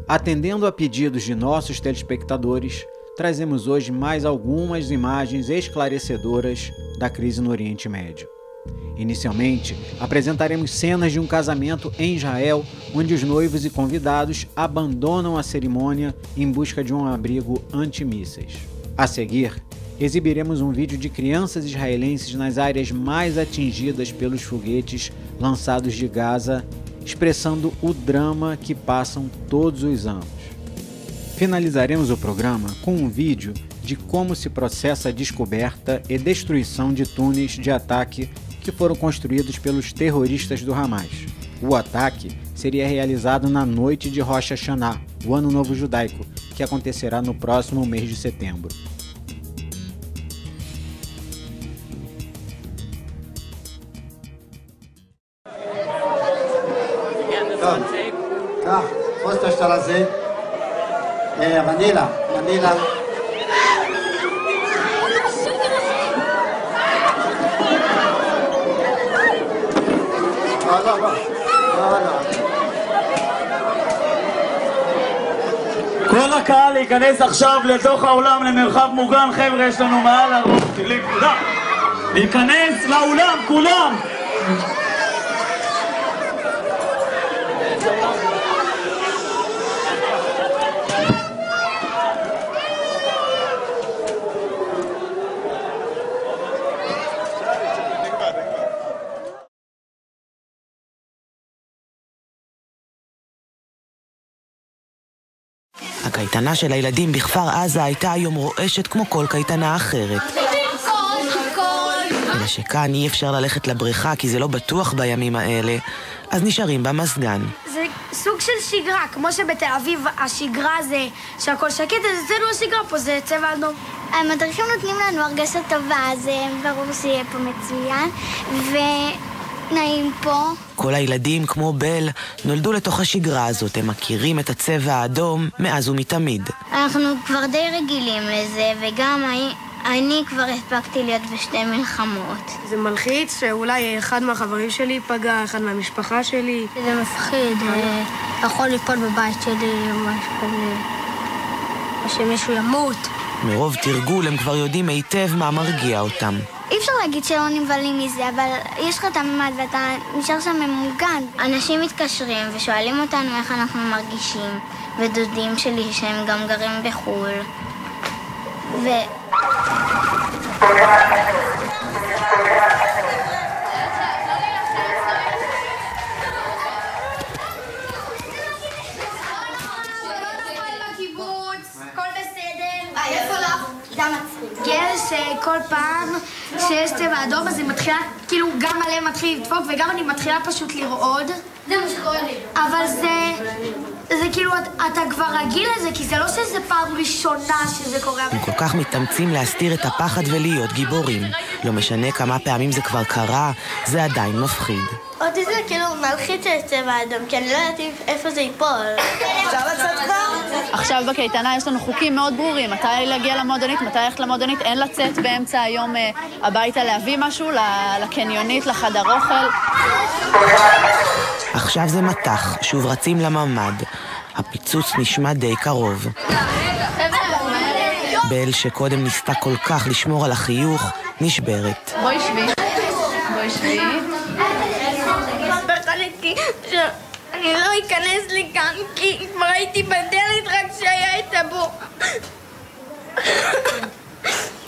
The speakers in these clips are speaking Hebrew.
Atendendo a pedidos de nossos telespectadores, trazemos hoje mais algumas imagens esclarecedoras da crise no Oriente Médio. Inicialmente, apresentaremos cenas de um casamento em Israel, onde os noivos e convidados abandonam a cerimônia em busca de um abrigo antimísseis. A seguir, exibiremos um vídeo de crianças israelenses nas áreas mais atingidas pelos foguetes lançados de Gaza, expressando o drama que passam todos os anos. Finalizaremos o programa com um vídeo de como se processa a descoberta e destruição de túneis de ataque que foram construídos pelos terroristas do Hamas. O ataque seria realizado na noite de Rosh Hashanah, o Ano Novo Judaico, que acontecerá no próximo mês de setembro. קח, תפוס את השטר הזה, מנילה. לא. כל הקהל להיכנס עכשיו לתוך האולם למרחב מוגן, חבר'ה, יש לנו מעל הראש, להיכנס לאולם, כולם! הקייטנה של הילדים בכפר עזה הייתה היום רועשת כמו כל קייטנה אחרת. אלא שכאן אי אפשר ללכת לבריכה כי זה לא בטוח בימים האלה, אז נשארים במסגן. זה סוג של שגרה, כמו שבתל אביב השגרה זה שהכל שקט, אז אצלנו השגרה פה זה צבע אדום. המדריכים נותנים לנו הרגשה טובה, אז ברור שיהיה פה מצוין, נעים פה. כל הילדים, כמו בל, נולדו לתוך השגרה הזאת. הם מכירים את הצבע האדום מאז ומתמיד. אנחנו כבר די רגילים לזה, וגם אני כבר הספקתי להיות בשתי מלחמות. זה מלחיץ שאולי אחד מהחברים שלי ייפגע, אחד מהמשפחה שלי. זה מפחיד, יכול ליפול בבית שלי, או שמישהו ימות. מרוב תרגול הם כבר יודעים היטב מה מרגיע אותם. אי אפשר להגיד שלא נבלים מזה, אבל יש לך את הממד ואתה נשאר שם ממוגן. אנשים מתקשרים ושואלים אותנו איך אנחנו מרגישים, ודודים שלי שהם גם גרים בחול. שכל פעם שיש צבע אדום אז היא מתחילה, כאילו גם עליהם מתחיל לדפוק וגם אני מתחילה פשוט לרעוד. זה מה שקורה לי. אבל זה כאילו אתה כבר רגיל לזה, כי זה לא שזה פעם ראשונה שזה קורה. הם כל כך מתאמצים להסתיר את הפחד ולהיות גיבורים. לא משנה כמה פעמים זה כבר קרה, זה עדיין מפחיד. אותי זה כאילו מלחיץ של צבע אדום, כי אני לא יודעת איפה זה ייפול. אפשר לצאת כבר? עכשיו בקייטנה יש לנו חוקים מאוד ברורים, מתי להגיע למועדונית, מתי ללכת למועדונית, אין לצאת באמצע היום הביתה להביא משהו, לקניונית, לחדר אוכל. עכשיו זה מתח, שוב רצים לממד. הפיצוץ נשמע די קרוב. בל שקודם ניסתה כל כך לשמור על החיוך, נשברת. בואי שבי. בחלתי שאני לא אכנס לכאן, כי כבר הייתי בדלת רק שהיה את הבור.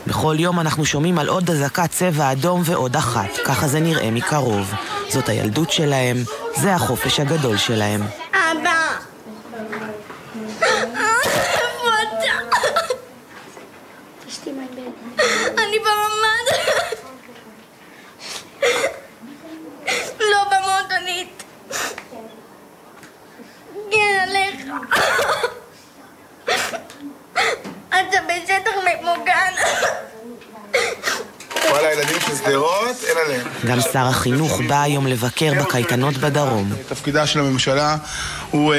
בכל יום אנחנו שומעים על עוד אזעקת צבע אדום ועוד אחת. ככה זה נראה מקרוב. זאת הילדות שלהם, זה החופש הגדול שלהם. אבא! איפה אתה? אני בממד. לא במועדונית. כן, עליך. אתה בשטח ממוגן. כל הילדים של שדרות, אין עליהם. גם שר החינוך בא היום לבקר בקייטנות בדרום. תפקידה של הממשלה הוא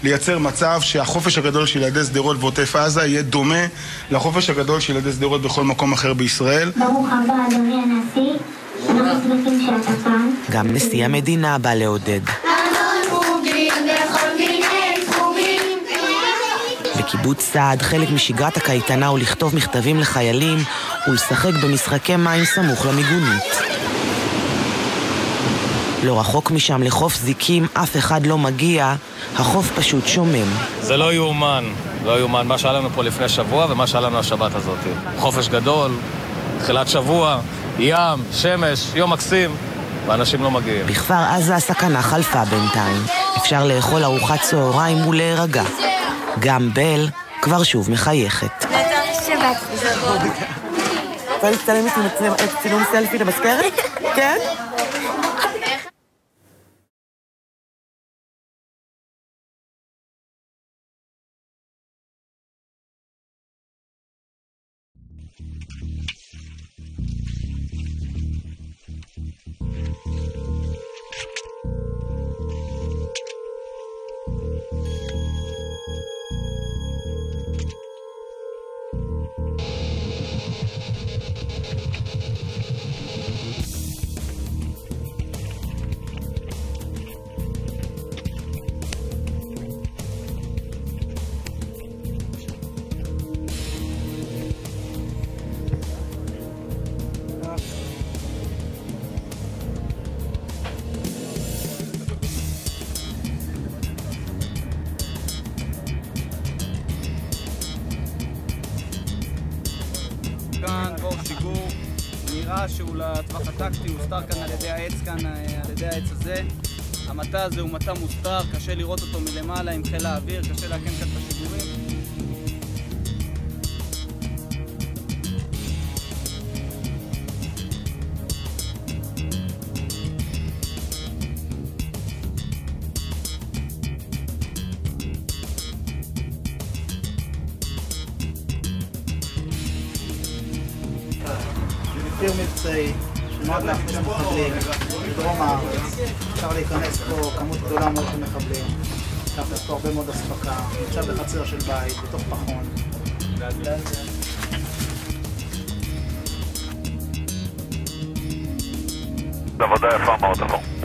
לייצר מצב שהחופש הגדול של ילדי שדרות ועוטף עזה יהיה דומה לחופש הגדול של ילדי שדרות בכל מקום אחר בישראל. ברוך הבא, אדוני הנשיא. אנחנו שמחים שאתה כאן. גם נשיא המדינה בא לעודד. אנחנו חוגגים בכל מיני תחומים, בקיבוץ סעד חלק משגרת הקייטנה הוא לכתוב מכתבים לחיילים ולשחק במשחקי מים סמוך למיגונית. לא רחוק משם לחוף זיקים אף אחד לא מגיע, החוף פשוט שומם. זה לא יאומן, לא יאומן מה שהיה לנו פה לפני שבוע ומה שהיה לנו השבת הזאת. חופש גדול, תחילת שבוע, ים, שמש, יום מקסים, ואנשים לא מגיעים. בכפר עזה הסכנה חלפה בינתיים. אפשר לאכול ארוחת צהריים ולהירגע. גם בל כבר שוב מחייכת. שבת. רוצה להצטלם את צילום סלפי למזכרת? כן? כאן בור שיגור, נראה שהוא לטווח הטקטי, הוא מוסתר כאן על ידי העץ על ידי העץ הזה. המטע הזה הוא מטע מוסתר, קשה לראות אותו מלמעלה עם חיל האוויר, קשה להקן כאן את השיגורים. ציר מבצעי שנועד להכניס מחבלים בדרום הארץ. אפשר להיכנס פה כמות גדולה מאוד של מחבלים. יש פה הרבה מאוד אספקה, נמצא בחצר של בית, בתוך פחון. עבודה יפה מאוד, נכון.